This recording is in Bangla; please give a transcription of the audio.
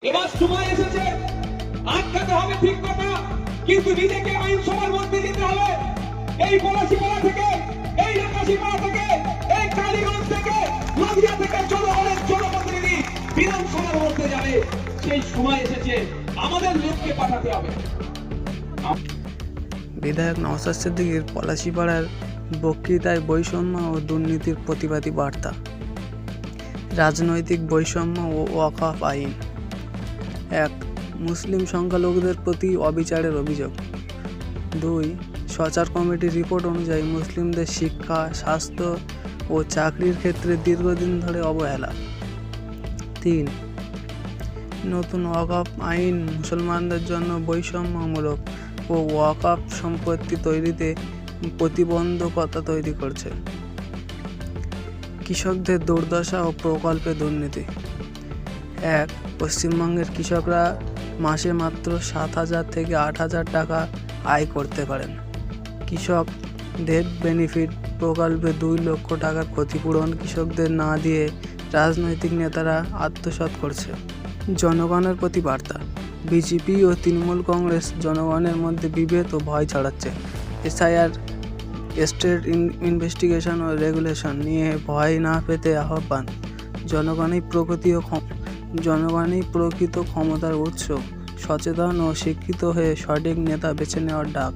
এবার সময় এসেছে, আটকাতে হবে ঠিক কথা, কিন্তু নিজেকে আইনসভার মধ্যে দিতে হবে। এই পলাশিপাড়া থেকে, এই আকাশিপাড়া থেকে, এই কালীগঞ্জ থেকে, নদিয়া থেকে জনগণের জনপ্রতিনিধি বিধানসভার মধ্যে যাবে। সেই সময় এসেছে, আমাদের লোককে পাঠাতে হবে। বিধায়ক নওশাদ সিদ্দিকীর পলাশিপাড়ার বক্তৃতায় বৈষম্য ও দুর্নীতির প্রতিবাদী বার্তা। রাজনৈতিক বৈষম্য ও ওয়াকফ আইন। 1. মুসলিম সংখ্যালঘুদের প্রতি অবিচারের অভিযোগ। 2. সচার কমিটির রিপোর্ট অনুযায়ী মুসলিমদের শিক্ষা, স্বাস্থ্য ও চাকরির ক্ষেত্রে দীর্ঘদিন ধরে অবহেলা। 3. নতুন ওয়াকফ আইন মুসলমানদের জন্য বৈষম্যমূলক ও ওয়াকফ সম্পত্তি তৈরিতে প্রতিবন্ধকতা তৈরি করছে। কৃষকদের দুর্দশা ও প্রকল্পে দুর্নীতি। 1. পশ্চিমবঙ্গের কৃষকরা মাসে মাত্র 7,000 থেকে 8,000 টাকা আয় করতে পারেন। কৃষক ডেট বেনিফিট প্রকল্পে 2 লক্ষ টাকার ক্ষতিপূরণ কৃষকদের না দিয়ে রাজনৈতিক নেতারা আত্মসাৎ করছে। জনগণের প্রতি বার্তা। বিজেপি ও তৃণমূল কংগ্রেস জনগণের মধ্যে বিভেদ ও ভয় ছড়াচ্ছে। SIR স্টেট ইনভেস্টিগেশন ও রেগুলেশন নিয়ে ভয় না পেতে আহ্বান। জনগণই প্রকৃত ক্ষমতার উৎস। সচেতন ও শিক্ষিত হয়ে সঠিক নেতা বেছে নেওয়ার ডাক।